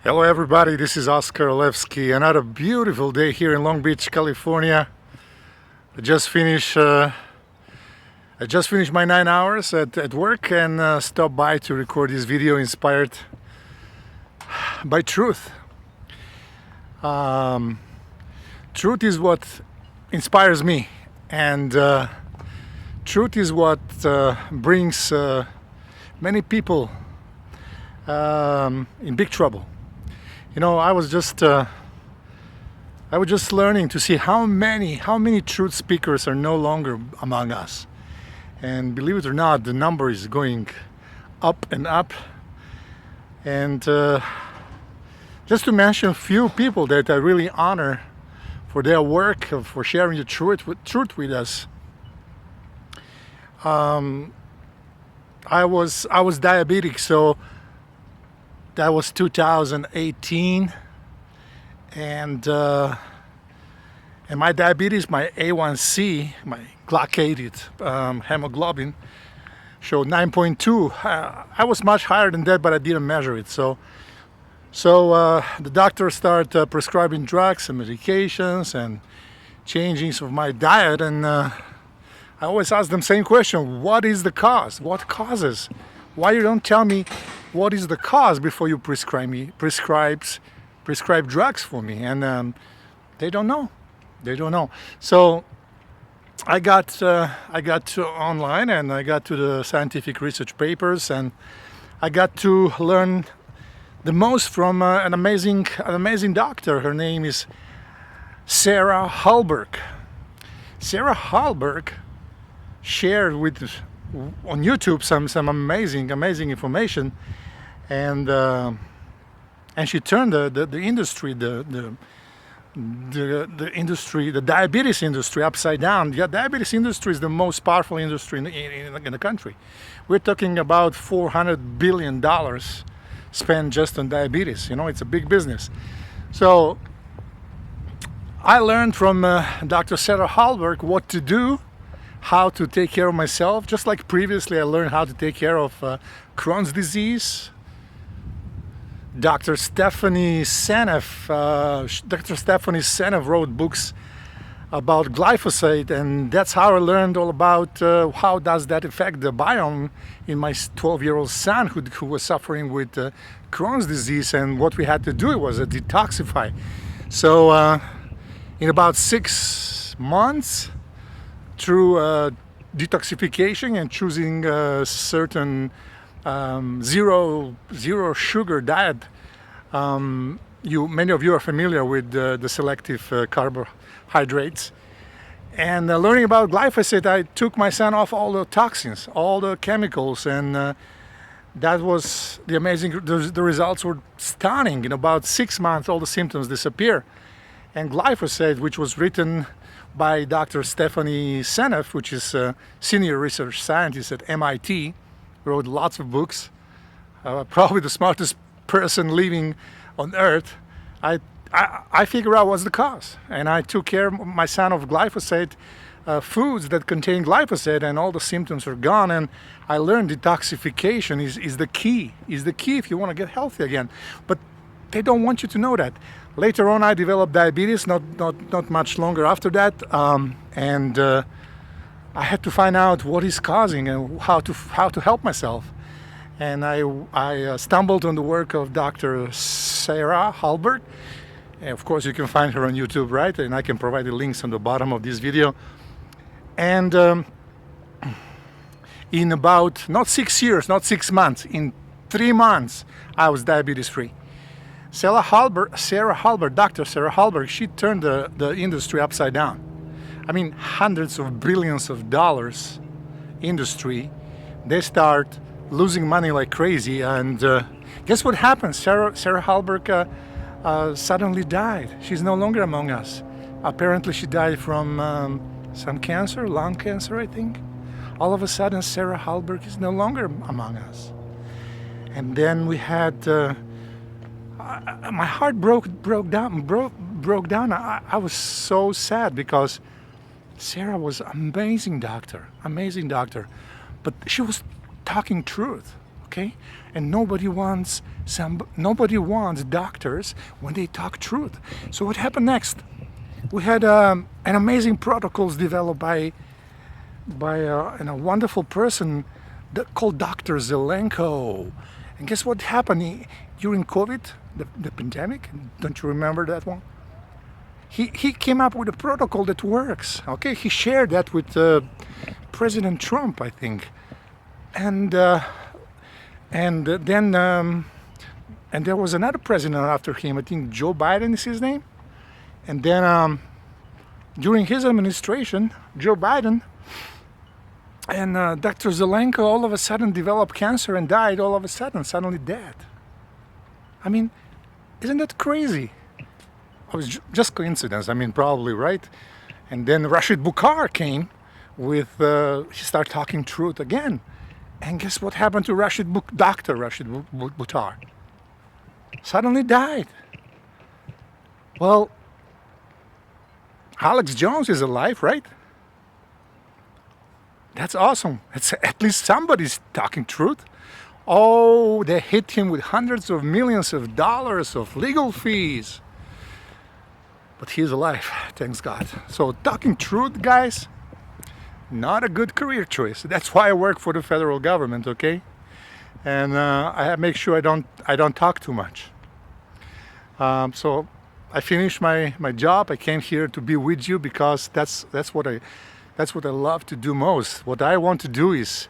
Hello everybody, this is OskarLevsky. Another beautiful day here in Long Beach, California. I just finished my 9 hours at work and stopped by to record this video inspired by truth. Truth is what inspires me, and truth is what brings many people in big trouble. You know, I was just learning to see how many truth speakers are no longer among us, and believe it or not, the number is going up and up. And just to mention a few people that I really honor for their work, for sharing the truth with us. I was diabetic, so that was 2018, and my diabetes, my A1C, my glycated hemoglobin showed 9.2. I was much higher than that, but I didn't measure it. So the doctor started prescribing drugs and medications and changing of my diet, and I always ask them same question: what is the cause? What causes? Why you don't tell me what is the cause before you prescribe drugs for me? And they don't know. So I got to online, and I got to the scientific research papers, and I got to learn the most from an amazing doctor. Her name is Sarah Hallberg. Sarah Hallberg shared on YouTube some amazing information, and she turned the industry, the diabetes industry upside down. The diabetes industry is the most powerful industry in the country. We're talking about $400 billion spent just on diabetes. You know, it's a big business. So I learned from Dr. Sarah Hallberg what to do, how to take care of myself. Just like previously I learned how to take care of Crohn's disease. Dr. Stephanie Seneff wrote books about glyphosate, and that's how I learned all about how does that affect the biome in my 12-year-old son who was suffering with Crohn's disease, and what we had to do was detoxify. So in about 6 months, through detoxification and choosing a certain zero sugar diet, many of you are familiar with the selective carbohydrates, and learning about glyphosate, I took my son off all the toxins, all the chemicals, and that was the amazing. The results were stunning. In about 6 months, all the symptoms disappear. And glyphosate, which was written by Dr. Stephanie Seneff, which is a senior research scientist at MIT, wrote lots of books, probably the smartest person living on earth. I figured out what's the cause, and I took care of my son of glyphosate, foods that contain glyphosate, and all the symptoms are gone. And I learned detoxification is the key if you want to get healthy again. But they don't want you to know that. Later on, I developed diabetes, not much longer after that, and I had to find out what is causing and how to help myself. And I stumbled on the work of Dr. Sarah Hallberg. And of course, you can find her on YouTube, right? And I can provide the links on the bottom of this video. And in about not 6 years, not 6 months, in 3 months, I was diabetes free. Dr. Sarah Hallberg, she turned the industry upside down. I mean, hundreds of billions of dollars industry, they start losing money like crazy. And guess what happened? Sarah Hallberg suddenly died. She's no longer among us. Apparently she died from some cancer, lung cancer, I think. All of a sudden, Sarah Hallberg is no longer among us. And then we had my heart broke down. I was so sad because Sarah was amazing doctor, but she was talking truth. okay? And nobody wants doctors when they talk truth. So what happened next? We had an amazing protocols developed by a wonderful person called Dr. Zelenko. And guess what happened during COVID, the pandemic? Don't you remember that one? He came up with a protocol that works. Okay, he shared that with President Trump, I think, and then there was another president after him. I think Joe Biden is his name. And then during his administration, Joe Biden and Dr. Zelenko all of a sudden developed cancer and died all of a sudden, suddenly dead. I mean, isn't that crazy? It was just coincidence, I mean, probably, right? And then Rashid Bukhar came with, he started talking truth again. And guess what happened to Dr. Rashid Bukhar? Suddenly died. Well, Alex Jones is alive, right? That's awesome. It's at least somebody's talking truth. Oh, they hit him with hundreds of millions of dollars of legal fees. But he's alive, thanks God. So talking truth, guys, not a good career choice. That's why I work for the federal government, okay? And I make sure I don't talk too much. So I finished my job. I came here to be with you because that's what I love to do most. What I want to do is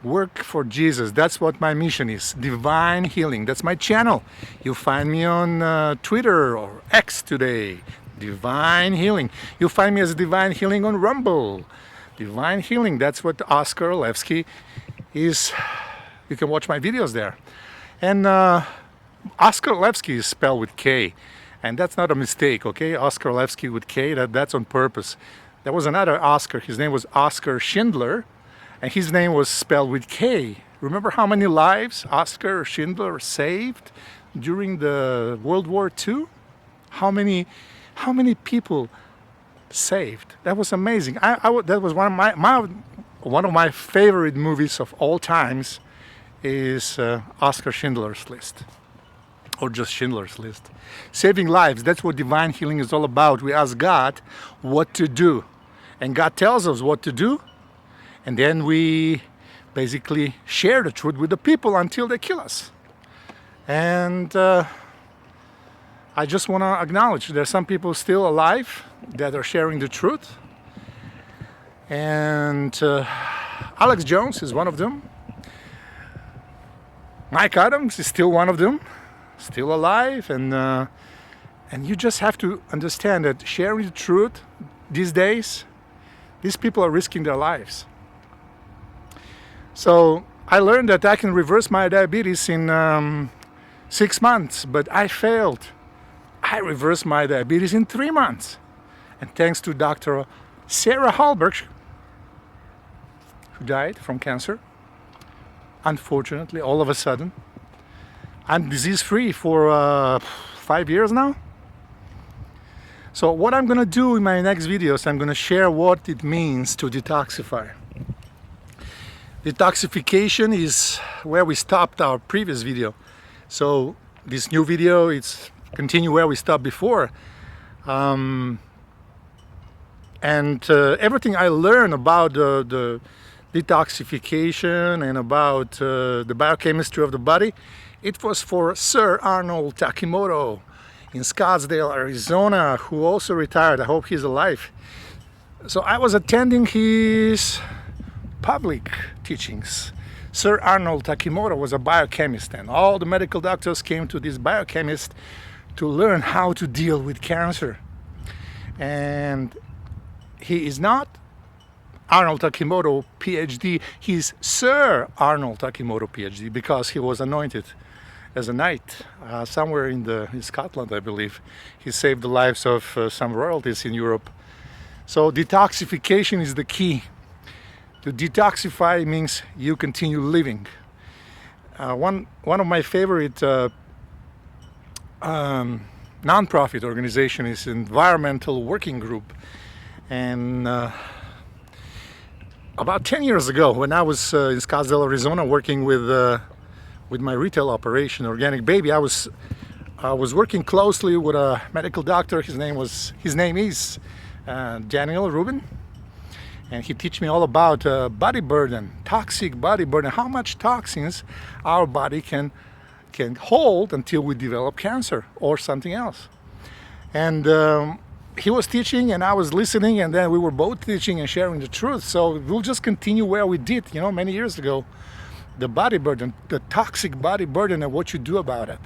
work for Jesus. That's what my mission is. Divine healing. That's my channel. You'll find me on Twitter or X today. Divine Healing. You'll find me as Divine Healing on Rumble. Divine Healing, that's what OskarLevsky is. You can watch my videos there. And OskarLevsky is spelled with K. And that's not a mistake, okay? OskarLevsky with K, that's on purpose. There was another Oscar. His name was Oskar Schindler. And his name was spelled with K. Remember how many lives Oskar Schindler saved during the World War II? How many people saved? That was amazing. That was one of my favorite movies of all times. Is Oskar Schindler's List, or just Schindler's List. Saving lives. That's what divine healing is all about. We ask God what to do, and God tells us what to do, and then we basically share the truth with the people until they kill us. And I just want to acknowledge there's some people still alive that are sharing the truth. And Alex Jones is one of them. Mike Adams is still one of them, still alive. And you just have to understand that sharing the truth these days, these people are risking their lives. So I learned that I can reverse my diabetes in 6 months, but I failed. I reversed my diabetes in 3 months. And thanks to Dr. Sarah Hallberg, who died from cancer, unfortunately, all of a sudden. I'm disease-free for 5 years now. So what I'm going to do in my next videos, I'm going to share what it means to detoxify. Detoxification is where we stopped our previous video. So this new video, it's continue where we stopped before. Everything I learned about the detoxification and about the biochemistry of the body, it was for Sir Arnold Takimoto in Scottsdale, Arizona, who also retired. I hope he's alive. So I was attending his public teachings. Sir Arnold Takimoto was a biochemist, and all the medical doctors came to this biochemist to learn how to deal with cancer. And he is not Arnold Takimoto PhD, he's Sir Arnold Takimoto PhD, because he was anointed as a knight somewhere in Scotland, I believe. He saved the lives of some royalties in Europe. So detoxification is the key. To detoxify means you continue living. One of my favorite non-profit organization is Environmental Working Group. And about 10 years ago, when I was in Scottsdale, Arizona, working with with my retail operation, Organic Baby, I was working closely with a medical doctor. His name is Daniel Rubin, and he teach me all about body burden, toxic body burden, how much toxins our body can hold until we develop cancer or something else. And he was teaching and I was listening, and then we were both teaching and sharing the truth. So we'll just continue where we did, many years ago. The body burden, the toxic body burden, and what you do about it.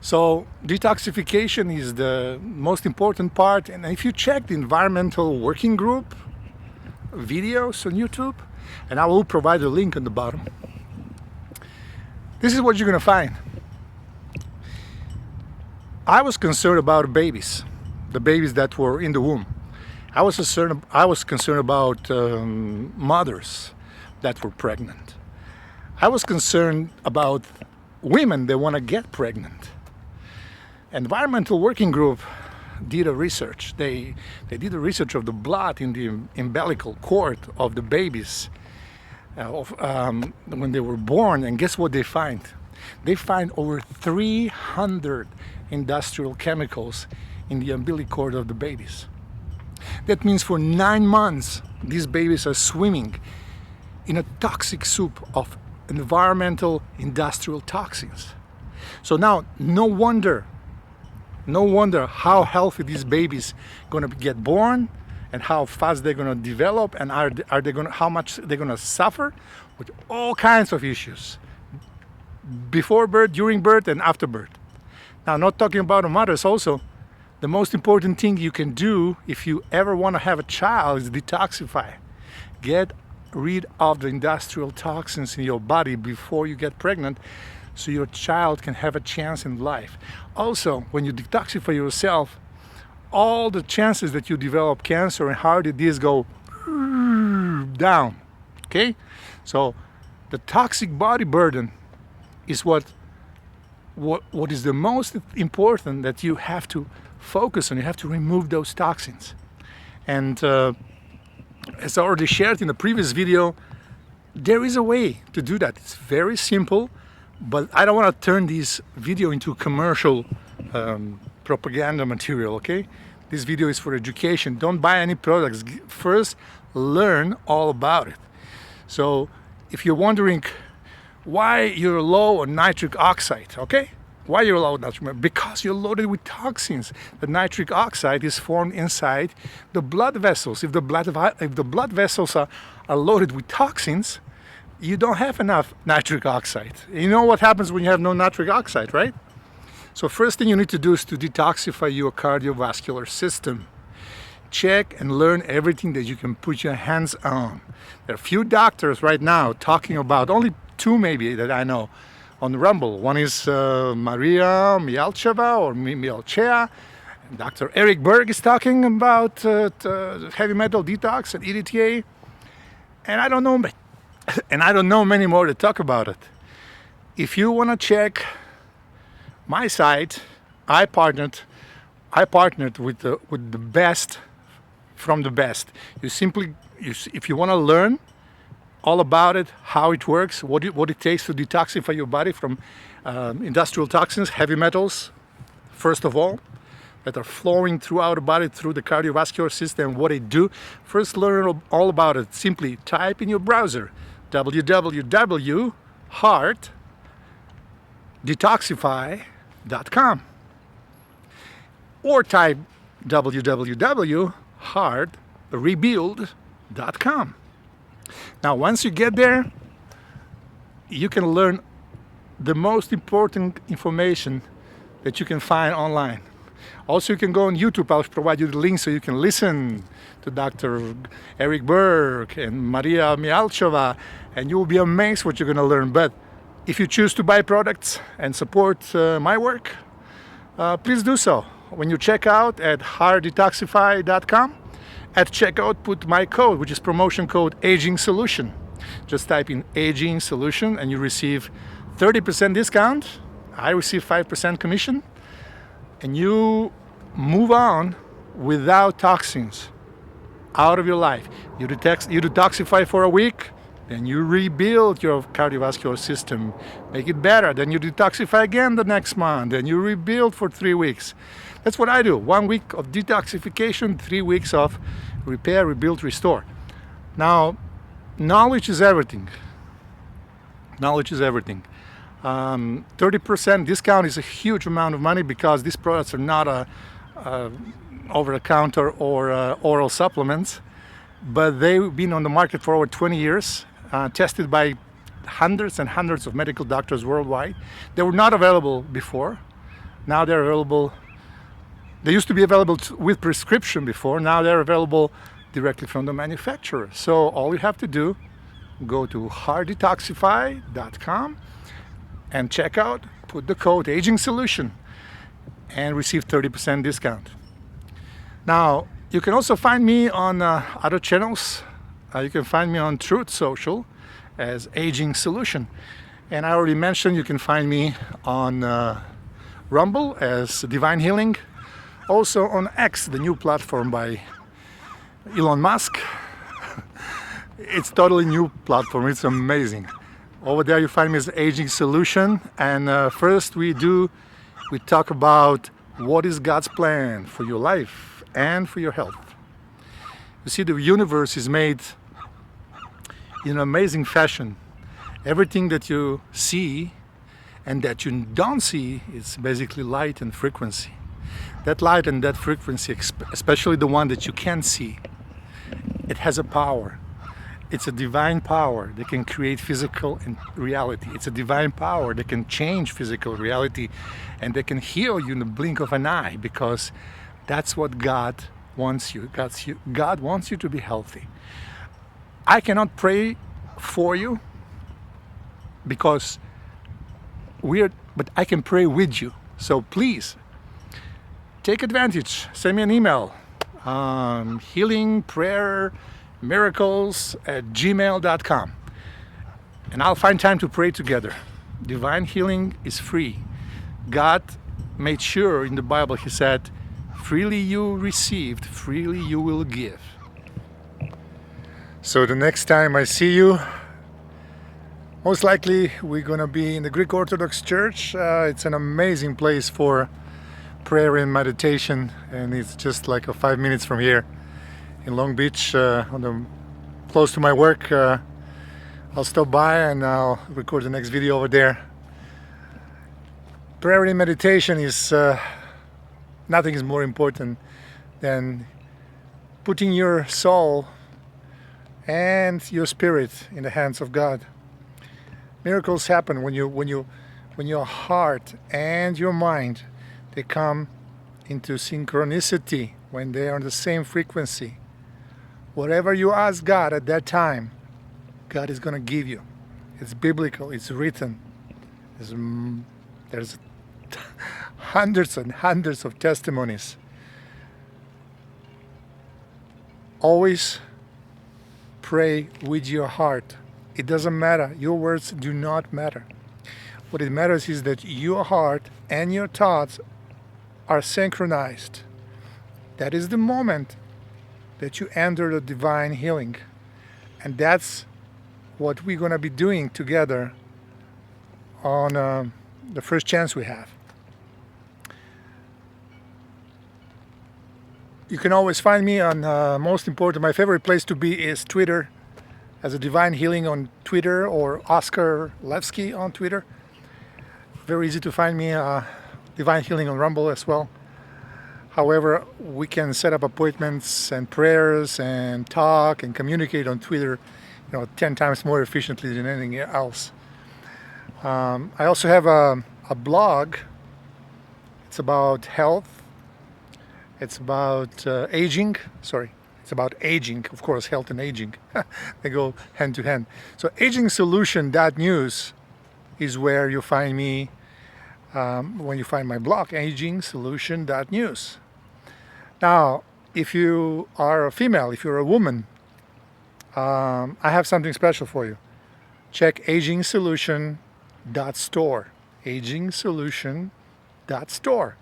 So detoxification is the most important part. And if you check the environmental working group videos on YouTube, and I will provide a link on the bottom, this is what you're going to find. I was concerned about babies, the babies that were in the womb. I was concerned about mothers that were pregnant. I was concerned about women that want to get pregnant. Environmental Working Group did a research. They did a research of the blood in the umbilical cord of the babies when they were born, and guess what they find? They find over 300 industrial chemicals in the umbilical cord of the babies. That means for 9 months these babies are swimming in a toxic soup of environmental industrial toxins. So now no wonder how healthy these babies going to get born, and how fast they're going to develop, and how much they're going to suffer with all kinds of issues before birth, during birth, and after birth. Now, not talking about the mothers also, the most important thing you can do if you ever want to have a child is detoxify. Get rid of the industrial toxins in your body before you get pregnant, so your child can have a chance in life. Also, when you detoxify yourself, all the chances that you develop cancer and heart disease go down. Okay? So the toxic body burden is what is the most important, that you have to focus on. You have to remove those toxins. And as I already shared in the previous video, there is a way to do that. It's very simple, but I don't want to turn this video into commercial propaganda material, okay? This video is for education. Don't buy any products. First, learn all about it. So if you're wondering why you're low on nitric oxide, okay? Why you're low on nitric oxide? Because you're loaded with toxins. The nitric oxide is formed inside the blood vessels. If the blood vessels are loaded with toxins, you don't have enough nitric oxide. You know what happens when you have no nitric oxide, right? So first thing you need to do is to detoxify your cardiovascular system. Check and learn everything that you can put your hands on. There are a few doctors right now talking about, only 2 maybe that I know, on Rumble. One is Ana Mihalcea. Dr. Eric Berg is talking about heavy metal detox and EDTA. And I don't know many more to talk about it. If you want to check my site, I partnered with the best from the best. If you want to learn all about it, how it works, what it takes to detoxify your body from industrial toxins, heavy metals, first of all, that are flowing throughout the body through the cardiovascular system, what they do. First, learn all about it. Simply type in your browser www.heartdetoxify.com or type www.heartrebuild.com. Now, once you get there, you can learn the most important information that you can find online. Also, you can go on YouTube. I'll provide you the link so you can listen to Dr. Eric Berg and Ana Mihalcea, and you will be amazed what you're going to learn. But if you choose to buy products and support my work, please do so. When you check out at heartdetoxify.com, at checkout put my code, which is promotion code Aging Solution. Just type in Aging Solution and you receive 30% discount. I receive 5% commission, and you move on without toxins out of your life. You detoxify for a week, Then you rebuild your cardiovascular system, make it better. Then you detoxify again the next month. Then you rebuild for 3 weeks. That's what I do. 1 week of detoxification, 3 weeks of repair, rebuild, restore. Now, knowledge is everything. Knowledge is everything. 30% discount is a huge amount of money because these products are not over-the-counter or oral supplements, but they've been on the market for over 20 years, tested by hundreds and hundreds of medical doctors worldwide. They were not available before. Now they're available. They used to be available with prescription before. Now they're available directly from the manufacturer. So all you have to do, go to heartdetoxify.com and check out, put the code Aging Solution and receive 30% discount. Now, you can also find me on other channels. You can find me on Truth Social as Aging Solution. And I already mentioned you can find me on Rumble as Divine Healing. Also on X, the new platform by Elon Musk. It's totally new platform. It's amazing. Over there you find me as Aging Solution. And first we talk about what is God's plan for your life and for your health. You see, the universe is made in an amazing fashion. Everything that you see and that you don't see is basically light and frequency. That light and that frequency, especially the one that you can't see, it has a power. It's a divine power that can create physical reality. It's a divine power that can change physical reality and that can heal you in the blink of an eye, because that's what God wants you. God wants you to be healthy. I cannot pray for you but I can pray with you. So please take advantage. Send me an email. Healing, prayer, miracles@gmail.com, and I'll find time to pray together. Divine healing is free. God made sure in the Bible, He said, freely you received, freely you will give. So the next time I see you, most likely we're gonna be in the Greek Orthodox Church. It's an amazing place for prayer and meditation, and it's just like 5 minutes from here in Long Beach, close to my work. I'll stop by and I'll record the next video over there. Prayer and meditation is nothing is more important than putting your soul and your spirit in the hands of God. Miracles happen when your heart and your mind, they come into synchronicity, when they are on the same frequency. Whatever you ask God at that time, God is going to give you. It's biblical, it's written. There's hundreds and hundreds of testimonies. Always pray with your heart. It doesn't matter. Your words do not matter. What it matters is that your heart and your thoughts are synchronized. That is the moment that you enter the divine healing. And that's what we're going to be doing together on the first chance we have. You can always find me on, most important, my favorite place to be is Twitter, as a Divine Healing on Twitter, or OskarLevsky on Twitter. Very easy to find me, Divine Healing on Rumble as well. However, we can set up appointments and prayers and talk and communicate on Twitter, 10 times more efficiently than anything else. I also have a blog. It's about health. It's about aging. It's about aging. Of course, health and aging, they go hand to hand. So agingsolution.news is where you find me when you find my blog, agingsolution.news. Now, if you are a female, if you're a woman, I have something special for you. Check agingsolution.store. agingsolution.store.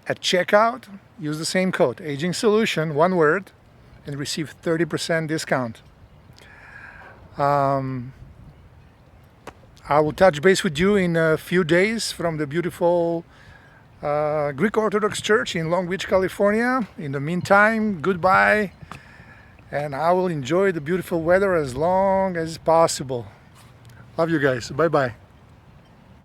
At checkout, use the same code, Aging Solution, one word, and receive 30% discount. Um, I will touch base with you in a few days from the beautiful Greek Orthodox Church in Long Beach, California. In the meantime, goodbye, and I will enjoy the beautiful weather as long as possible. Love you guys. Bye bye.